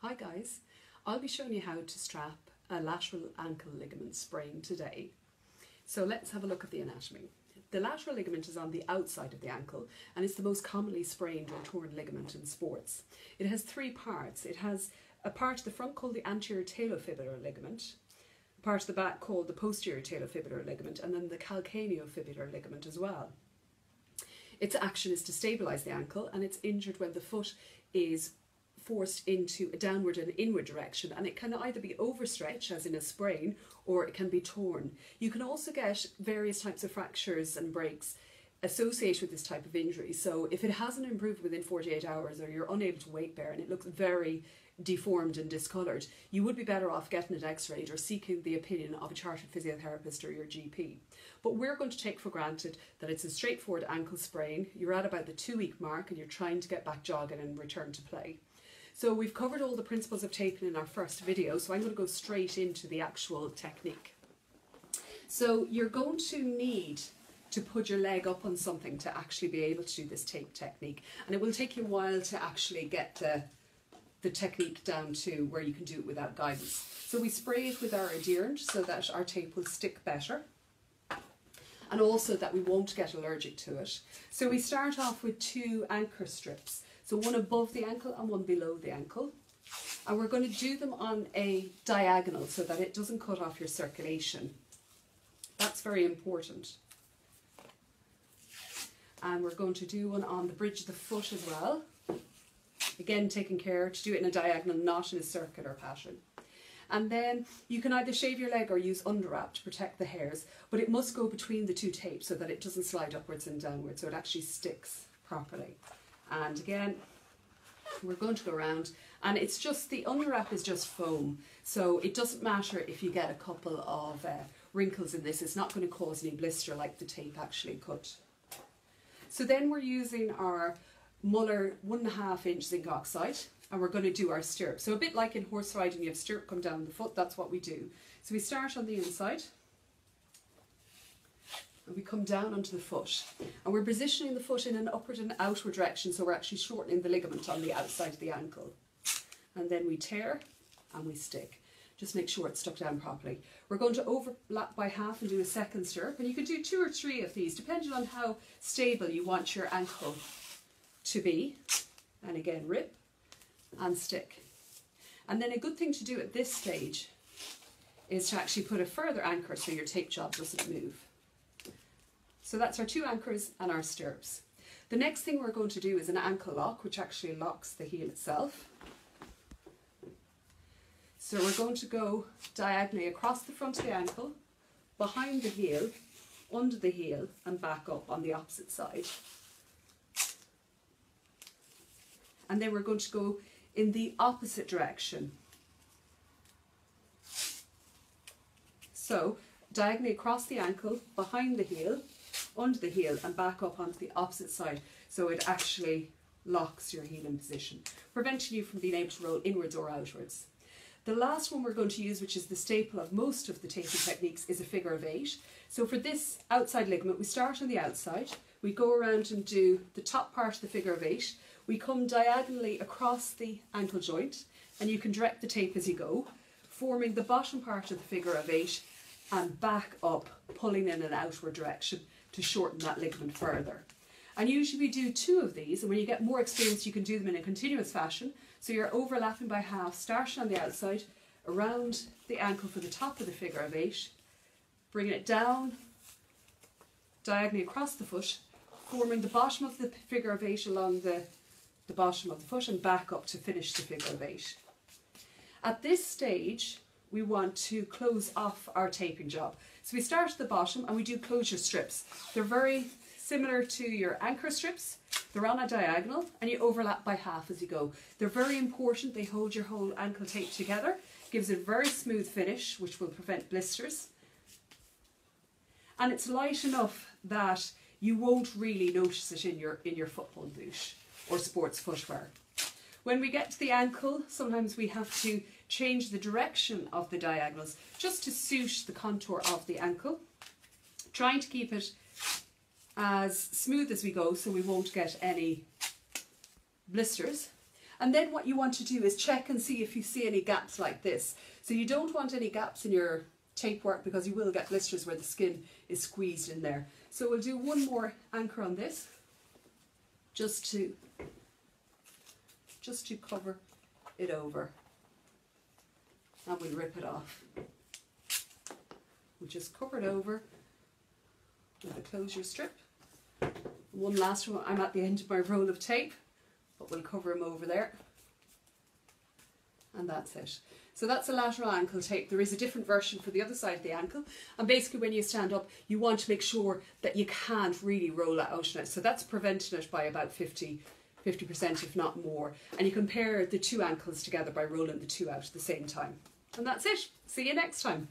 Hi guys, I'll be showing you how to strap a lateral ankle ligament sprain today. So let's have a look at the anatomy. The lateral ligament is on the outside of the ankle and it's the most commonly sprained or torn ligament in sports. It has three parts. It has a part of the front called the anterior talofibular ligament, a part of the back called the posterior talofibular ligament, and then the calcaneofibular ligament as well. Its action is to stabilise the ankle, and it's injured when the foot is forced into a downward and inward direction, and it can either be overstretched as in a sprain or it can be torn. You can also get various types of fractures and breaks associated with this type of injury. So if it hasn't improved within 48 hours or you're unable to weight bear and it looks very deformed and discoloured, you would be better off getting it x-rayed or seeking the opinion of a chartered physiotherapist or your GP. But we're going to take for granted that it's a straightforward ankle sprain. You're at about the 2-week mark and you're trying to get back jogging and return to play. So we've covered all the principles of taping in our first video, so I'm going to go straight into the actual technique. So you're going to need to put your leg up on something to actually be able to do this tape technique, and it will take you a while to actually get the technique down to where you can do it without guidance. So we spray it with our adherent so that our tape will stick better, and also that we won't get allergic to it. So we start off with 2 anchor strips. So one above the ankle and one below the ankle. And we're going to do them on a diagonal so that it doesn't cut off your circulation. That's very important. And we're going to do one on the bridge of the foot as well. Again, taking care to do it in a diagonal, not in a circular pattern. And then you can either shave your leg or use underwrap to protect the hairs, but it must go between the 2 tapes so that it doesn't slide upwards and downwards, so it actually sticks properly. And again, we're going to go around, and it's just, the underwrap is just foam, so it doesn't matter if you get a couple of wrinkles in this. It's not going to cause any blister like the tape actually could. So then we're using our Muller 1.5 inch zinc oxide, and we're going to do our stirrup. So a bit like in horse riding, you have stirrup come down the foot, that's what we do. So we start on the inside, and we come down onto the foot, and we're positioning the foot in an upward and outward direction, so we're actually shortening the ligament on the outside of the ankle. And then we tear and we stick. Just make sure it's stuck down properly. We're going to overlap by half and do a second stirrup, and you can do 2 or 3 of these depending on how stable you want your ankle to be. And again, rip and stick. And then a good thing to do at this stage is to actually put a further anchor so your tape job doesn't move. So that's our 2 anchors and our stirrups. The next thing we're going to do is an ankle lock, which actually locks the heel itself. So we're going to go diagonally across the front of the ankle, behind the heel, under the heel, and back up on the opposite side. And then we're going to go in the opposite direction. So diagonally across the ankle, behind the heel, under the heel, and back up onto the opposite side, so it actually locks your heel in position, preventing you from being able to roll inwards or outwards. The last one we're going to use, which is the staple of most of the taping techniques, is a figure of 8. So for this outside ligament, we start on the outside, we go around and do the top part of the figure of 8, we come diagonally across the ankle joint, and you can direct the tape as you go, forming the bottom part of the figure of 8 and back up, pulling in an outward direction to shorten that ligament further. And usually we do 2 of these, and when you get more experience you can do them in a continuous fashion. So you're overlapping by half, starting on the outside, around the ankle for the top of the figure of 8, bringing it down, diagonally across the foot, forming the bottom of the figure of 8 along the bottom of the foot, and back up to finish the figure of 8. At this stage, we want to close off our taping job. So we start at the bottom and we do closure strips. They're very similar to your anchor strips. They're on a diagonal and you overlap by half as you go. They're very important. They hold your whole ankle tape together. Gives it a very smooth finish, which will prevent blisters. And it's light enough that you won't really notice it in your football boot or sports footwear. When we get to the ankle, sometimes we have to change the direction of the diagonals just to suit the contour of the ankle, trying to keep it as smooth as we go so we won't get any blisters. And then what you want to do is check and see if you see any gaps like this. So you don't want any gaps in your tape work because you will get blisters where the skin is squeezed in there. So we'll do one more anchor on this just to cover it over, and we'll rip it off. We'll just cover it over with a closure strip. One last one. I'm at the end of my roll of tape, but we'll cover them over there, and that's it. So that's a lateral ankle tape. There is a different version for the other side of the ankle, and basically when you stand up you want to make sure that you can't really roll it out in it. So that's preventing it by about 50% if not more, and you can pair the two ankles together by rolling the two out at the same time. And that's it. See you next time.